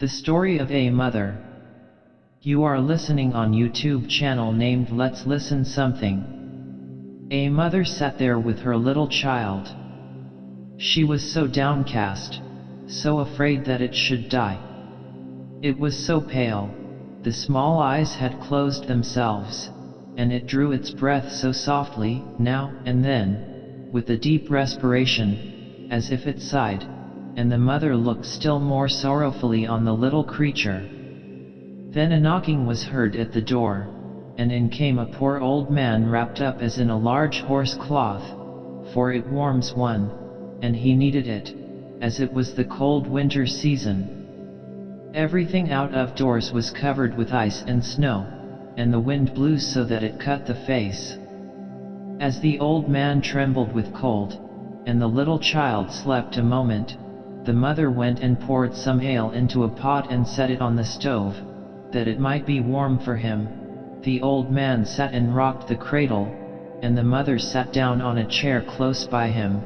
The story of a mother. You are listening on YouTube channel named Let's Listen Something. A mother sat there with her little child. She was so downcast, so afraid that it should die. It was so pale, the small eyes had closed themselves, and it drew its breath so softly, now and then, with a deep respiration, as if it sighed, and the mother looked still more sorrowfully on the little creature. Then a knocking was heard at the door, and in came a poor old man wrapped up as in a large horse cloth, for it warms one, and he needed it, as it was the cold winter season. Everything out of doors was covered with ice and snow, and the wind blew so that it cut the face. As the old man trembled with cold, and the little child slept a moment, the mother went and poured some ale into a pot and set it on the stove, that it might be warm for him. The old man sat and rocked the cradle, and the mother sat down on a chair close by him,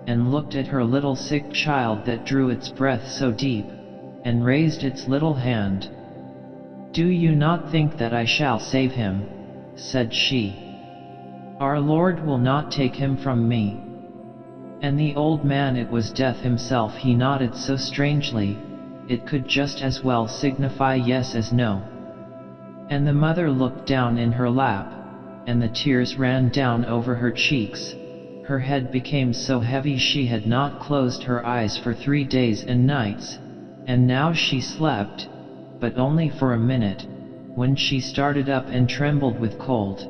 and looked at her little sick child that drew its breath so deep, and raised its little hand. "Do you not think that I shall save him?" said she. "Our Lord will not take him from me." And the old man, it was death himself, he nodded so strangely, it could just as well signify yes as no. And the mother looked down in her lap, and the tears ran down over her cheeks. Her head became so heavy she had not closed her eyes for 3 days and nights, and now she slept, but only for a minute, when she started up and trembled with cold.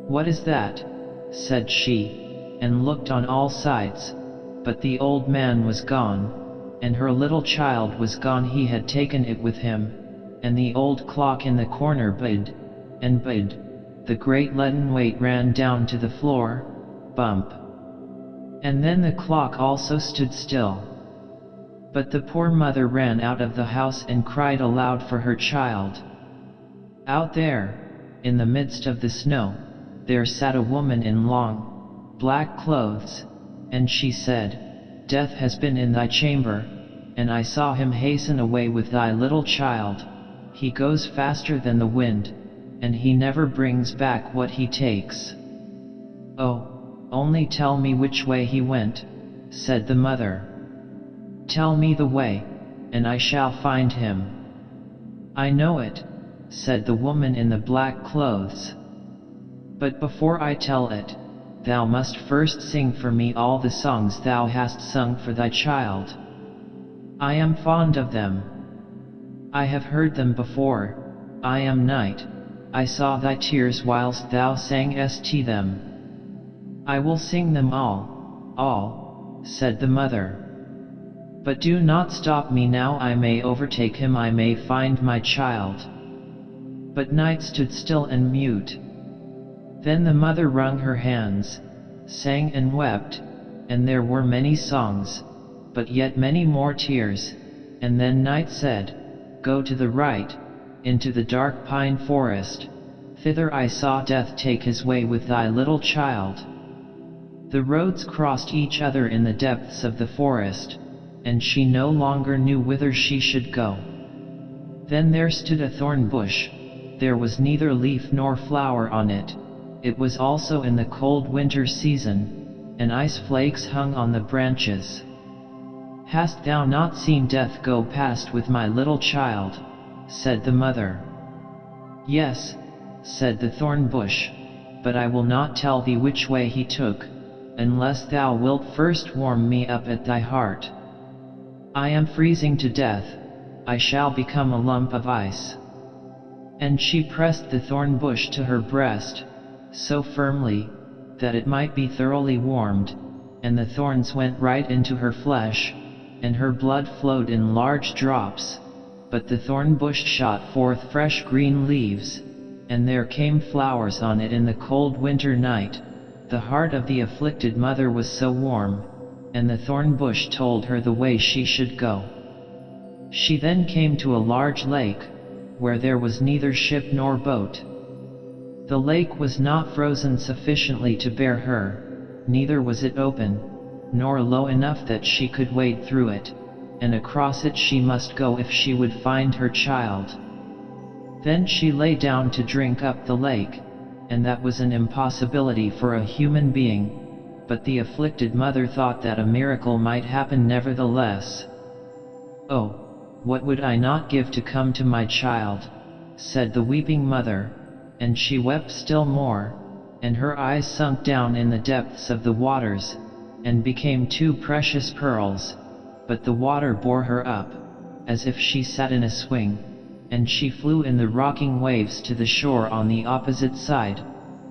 "What is that?" said she, and looked on all sides, but the old man was gone, and her little child was gone. He had taken it with him, and the old clock in the corner bid, and bid. The great leaden weight ran down to the floor, bump. And then the clock also stood still. But the poor mother ran out of the house and cried aloud for her child. Out there, in the midst of the snow, there sat a woman in long, black clothes, and she said, "Death has been in thy chamber, and I saw him hasten away with thy little child. He goes faster than the wind, and he never brings back what he takes." "Oh, only tell me which way he went," said the mother. "Tell me the way, and I shall find him." "I know it," said the woman in the black clothes. "But before I tell it, thou must first sing for me all the songs thou hast sung for thy child. I am fond of them. I have heard them before. I am night. I saw thy tears whilst thou sangest them. I will sing them all, said the mother. But do not stop me now, I may overtake him, I may find my child." But night stood still and mute. Then the mother wrung her hands, sang and wept, and there were many songs, but yet many more tears, and then night said, "Go to the right, into the dark pine forest, thither I saw death take his way with thy little child." The roads crossed each other in the depths of the forest, and she no longer knew whither she should go. Then there stood a thorn bush. There was neither leaf nor flower on it. It was also in the cold winter season, and ice flakes hung on the branches. "Hast thou not seen death go past with my little child?" said the mother. "Yes," said the thorn bush, "but I will not tell thee which way he took, unless thou wilt first warm me up at thy heart. I am freezing to death, I shall become a lump of ice." And she pressed the thorn bush to her breast, so firmly, that it might be thoroughly warmed, and the thorns went right into her flesh, and her blood flowed in large drops, but the thorn bush shot forth fresh green leaves, and there came flowers on it in the cold winter night. The heart of the afflicted mother was so warm, and the thorn bush told her the way she should go. She then came to a large lake, where there was neither ship nor boat. The lake was not frozen sufficiently to bear her, neither was it open, nor low enough that she could wade through it, and across it she must go if she would find her child. Then she lay down to drink up the lake, and that was an impossibility for a human being, but the afflicted mother thought that a miracle might happen nevertheless. "Oh, what would I not give to come to my child," said the weeping mother, and she wept still more, and her eyes sunk down in the depths of the waters, and became two precious pearls, but the water bore her up, as if she sat in a swing, and she flew in the rocking waves to the shore on the opposite side,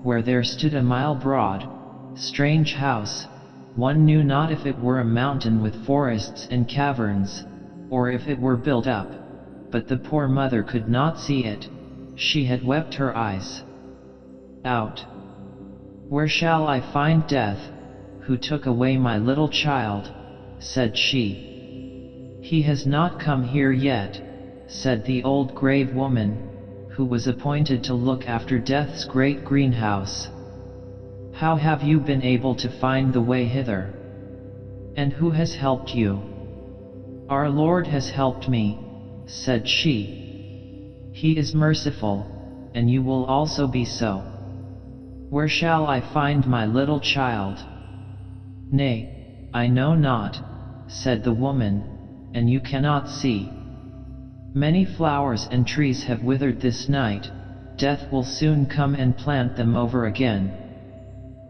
where there stood a mile broad, strange house. One knew not if it were a mountain with forests and caverns, or if it were built up, but the poor mother could not see it. She had wept her eyes out. "Where shall I find death, who took away my little child?" said she. "He has not come here yet," said the old grave woman, who was appointed to look after Death's great greenhouse. "How have you been able to find the way hither? And who has helped you?" "Our Lord has helped me," said she. "He is merciful, and you will also be so." "Where shall I find my little child?" "Nay, I know not," said the woman, "and you cannot see. Many flowers and trees have withered this night. Death will soon come and plant them over again.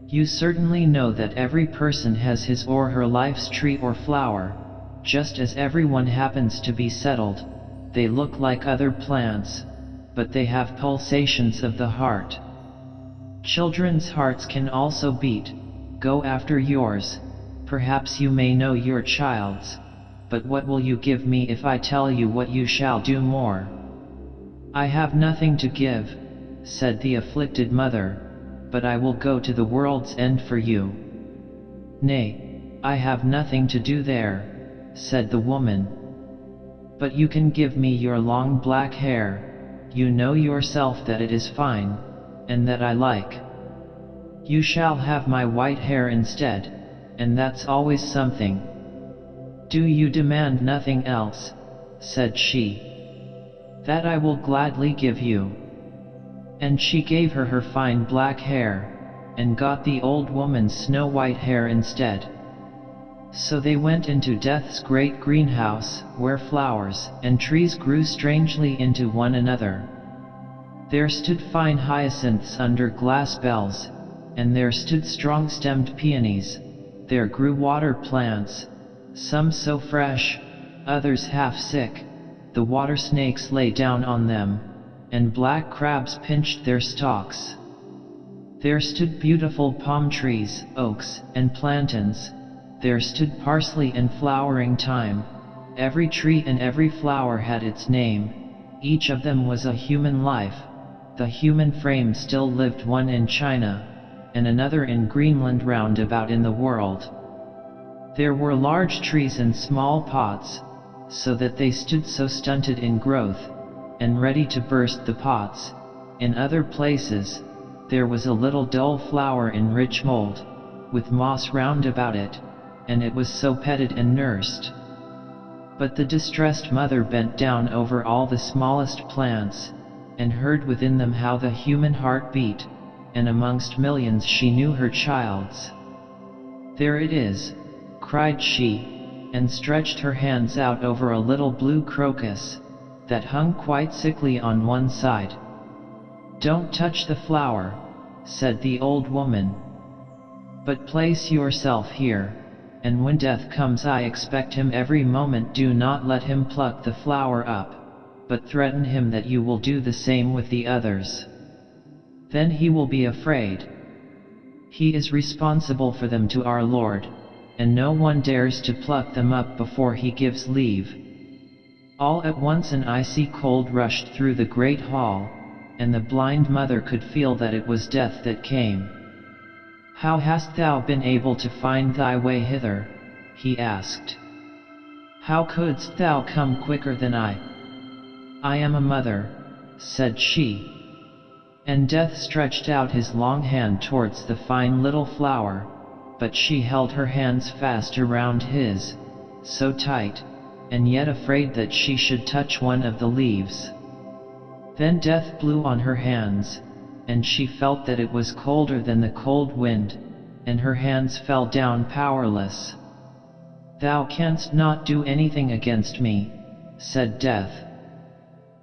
You certainly know that every person has his or her life's tree or flower, just as everyone happens to be settled. They look like other plants, but they have pulsations of the heart. Children's hearts can also beat. Go after yours. Perhaps you may know your child's, but what will you give me if I tell you what you shall do more?" "I have nothing to give," said the afflicted mother, "but I will go to the world's end for you." "Nay, I have nothing to do there," said the woman. "But you can give me your long black hair. You know yourself that it is fine, and that I like. You shall have my white hair instead, and that's always something." "Do you demand nothing else?" said she. "That I will gladly give you." And she gave her fine black hair, and got the old woman's snow-white hair instead. So they went into Death's great greenhouse, where flowers and trees grew strangely into one another. There stood fine hyacinths under glass bells, and there stood strong-stemmed peonies. There grew water plants, some so fresh, others half sick. The water snakes lay down on them, and black crabs pinched their stalks. There stood beautiful palm trees, oaks, and plantains. There stood parsley and flowering thyme. Every tree and every flower had its name. Each of them was a human life. The human frame still lived, one in China, and another in Greenland, round about in the world. There were large trees and small pots, so that they stood so stunted in growth, and ready to burst the pots. In other places, there was a little dull flower in rich mold, with moss round about it, and it was so petted and nursed. But the distressed mother bent down over all the smallest plants, and heard within them how the human heart beat, and amongst millions she knew her child's. "There it is," cried she, and stretched her hands out over a little blue crocus, that hung quite sickly on one side. "Don't touch the flower," said the old woman, "but place yourself here, and when death comes, I expect him every moment, do not let him pluck the flower up, but threaten him that you will do the same with the others. Then he will be afraid. He is responsible for them to our Lord, and no one dares to pluck them up before he gives leave." All at once an icy cold rushed through the great hall, and the blind mother could feel that it was death that came. "How hast thou been able to find thy way hither?" he asked. "How couldst thou come quicker than I?" "I am a mother," said she. And Death stretched out his long hand towards the fine little flower, but she held her hands fast around his, so tight, and yet afraid that she should touch one of the leaves. Then death blew on her hands, and she felt that it was colder than the cold wind, and her hands fell down powerless. "Thou canst not do anything against me," said Death.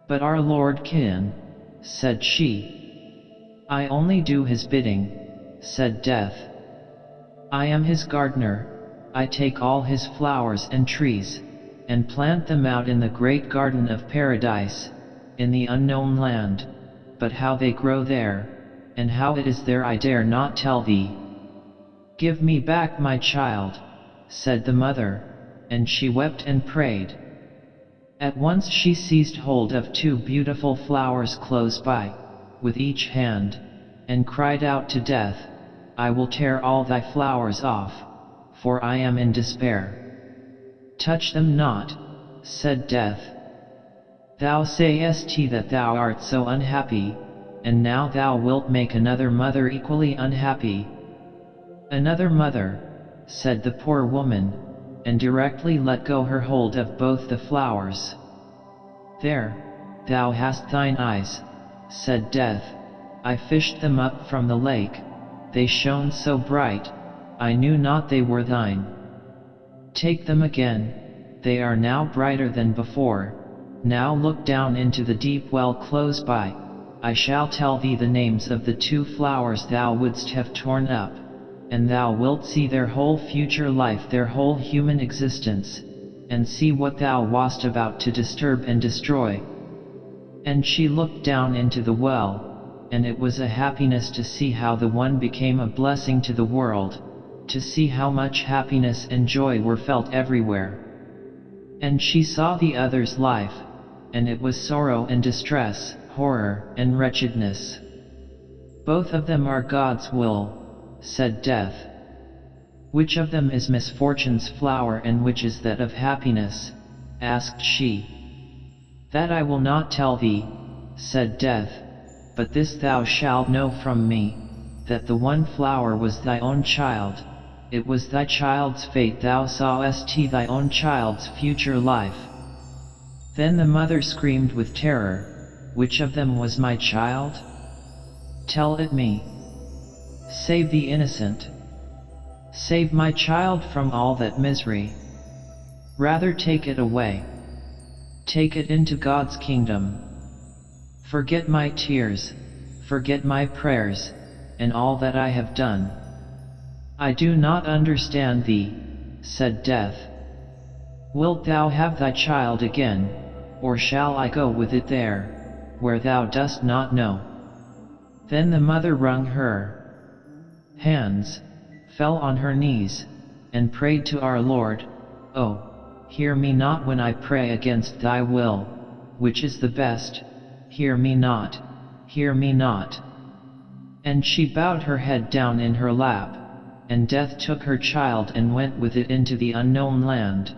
"But our Lord can," said she. "I only do his bidding," said Death. "I am his gardener. I take all his flowers and trees, and plant them out in the great garden of paradise, in the unknown land, but how they grow there, and how it is there I dare not tell thee." "Give me back my child," said the mother, and she wept and prayed. At once she seized hold of two beautiful flowers close by, with each hand, and cried out to Death, "I will tear all thy flowers off, for I am in despair." "Touch them not," said Death. "Thou sayest that thou art so unhappy, and now thou wilt make another mother equally unhappy." "Another mother," said the poor woman, and directly let go her hold of both the flowers. "There, thou hast thine eyes," said Death. "I fished them up from the lake, they shone so bright, I knew not they were thine. Take them again, they are now brighter than before. Now look down into the deep well close by, I shall tell thee the names of the two flowers thou wouldst have torn up, and thou wilt see their whole future life, their whole human existence, and see what thou wast about to disturb and destroy." And she looked down into the well, and it was a happiness to see how the one became a blessing to the world, to see how much happiness and joy were felt everywhere. And she saw the other's life, and it was sorrow and distress, horror and wretchedness. "Both of them are God's will," said Death. "Which of them is misfortune's flower and which is that of happiness?" asked she. "That I will not tell thee," said Death, "but this thou shalt know from me, that the one flower was thy own child, it was thy child's fate, thou sawest thy own child's future life." Then the mother screamed with terror, "Which of them was my child? Tell it me. Save the innocent. Save my child from all that misery. Rather take it away. Take it into God's kingdom. Forget my tears, forget my prayers, and all that I have done." "I do not understand thee," said Death. "Wilt thou have thy child again, or shall I go with it there, where thou dost not know?" Then the mother wrung her hands, fell on her knees, and prayed to our Lord, "Oh, hear me not when I pray against thy will, which is the best, hear me not, hear me not." And she bowed her head down in her lap, and Death took her child and went with it into the unknown land.